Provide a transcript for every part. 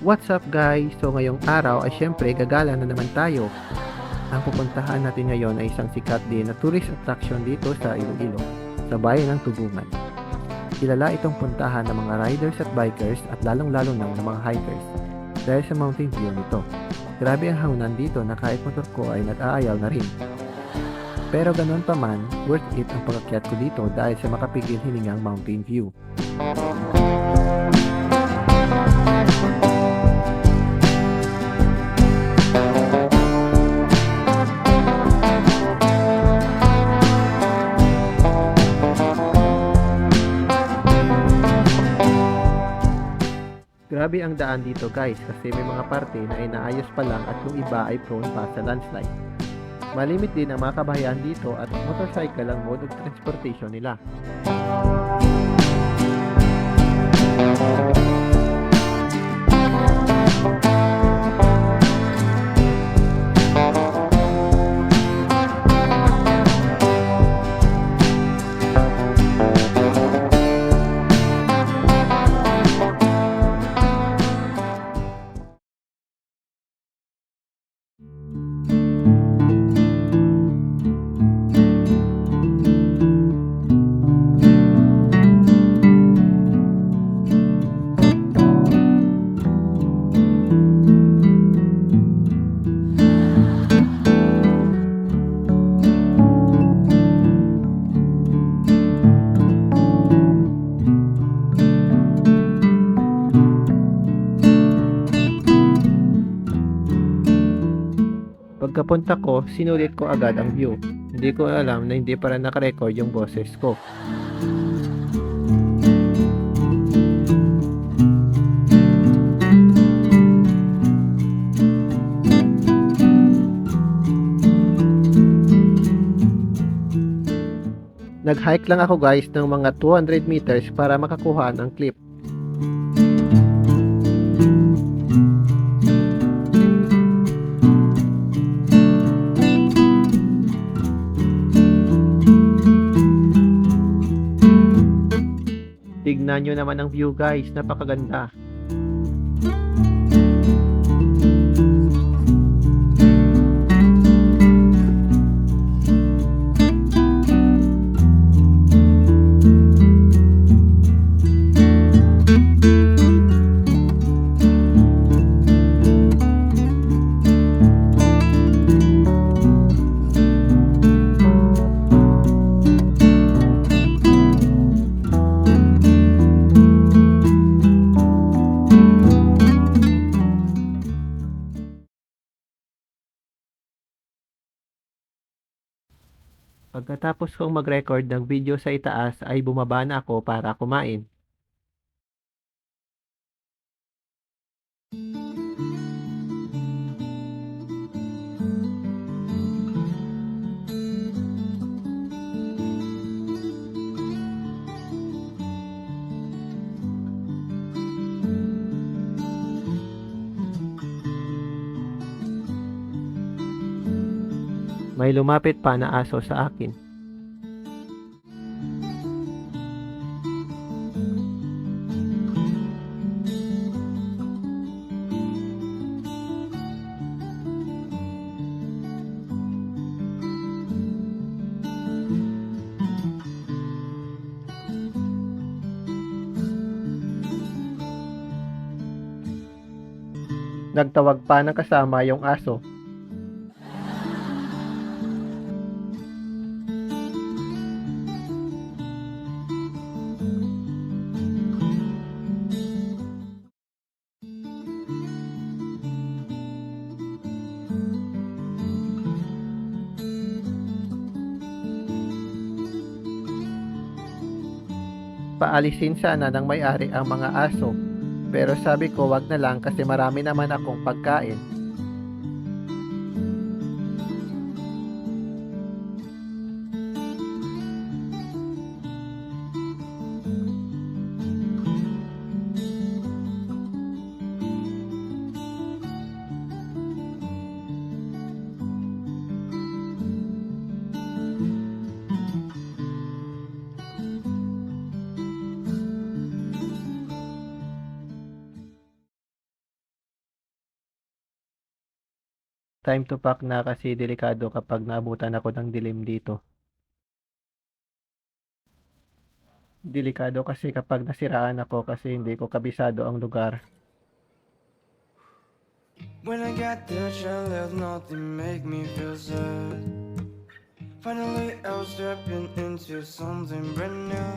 What's up guys? So ngayong araw ay syempre gagala na naman tayo. Ang pupuntahan natin ngayon ay isang sikat din na tourist attraction dito sa Iloilo, sa bayan ng Tubungan. Kilala itong puntahan ng mga riders at bikers at lalong-lalo ng mga hikers dahil sa mountain view nito. Grabe ang hangnan dito na kahit motor ko ay nag-aayaw na rin. Pero ganun pa man, worth it ang pag-akyat ko dito dahil sa makapigil hiningang mountain view. Grabe ang daan dito guys kasi may mga parte na inaayos pa lang at yung iba ay prone pa sa landslide. Malimit din ang mga kabahayan dito at motorcycle ang mode of transportation nila. Pagkapunta ko, sinulit ko agad ang view. Hindi ko alam na hindi para nakarecord yung boses ko. Nag-hike lang ako guys ng mga 200 meters para makakuha ng clip. Tignan nyo naman ang view guys, napakaganda. Pagkatapos kong mag-record ng video sa itaas ay bumaba na ako para kumain. May lumapit pa na aso sa akin. Nagtawag pa ng kasama yung aso. Paalisin sana ng may-ari ang mga aso, pero sabi ko wag na lang kasi marami naman akong pagkain. Time to pack na kasi delikado kapag naabutan ako ng dilim dito. Delikado kasi kapag nasiraan ako kasi hindi ko kabisado ang lugar. When I got there, child, there's nothing make me feel sad. Finally, I was stepping into something brand new.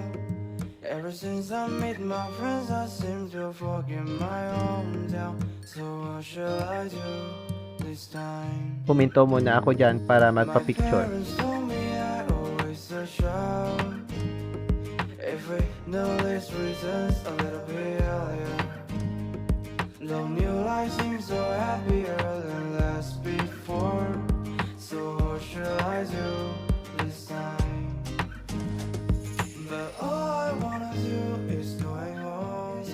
Ever since I met my friends, I seem to forget my hometown. So what shall I do this time? Puminto muna ako dyan para My magpa-picture. parents told me I always a shout. Every no list reasons a little bit earlier. Though new life seems so happier than last before. So what shall I do this time? But all I wanna do is going home.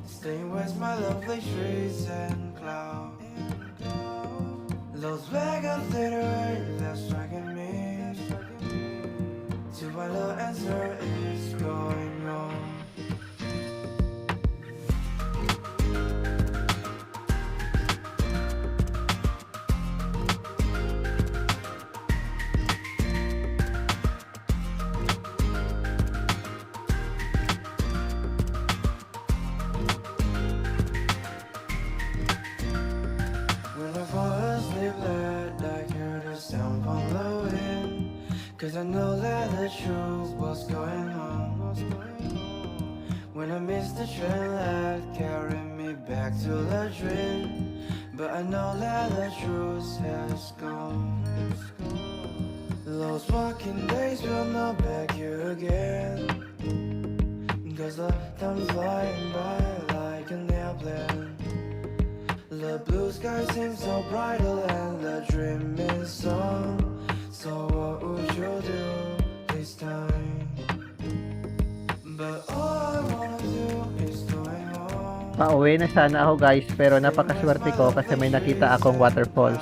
Staying with my lovely trees and clouds. Those Vegas theater that's striking me. To find the answer is going home. When I fall asleep late, I hear the sound from the wind. Cause I know that the truth was going on. When I missed the train that carried me back to the dream. But I know that the truth has gone. Those walking days will not back you again. Cause the time's flying by like an airplane. The blue sky seems so brighter than the dream is on. So what would you do this time? But all I wanna do is going home. Pauwi na sana ako guys pero napakaswerte ko kasi may nakita akong waterfalls.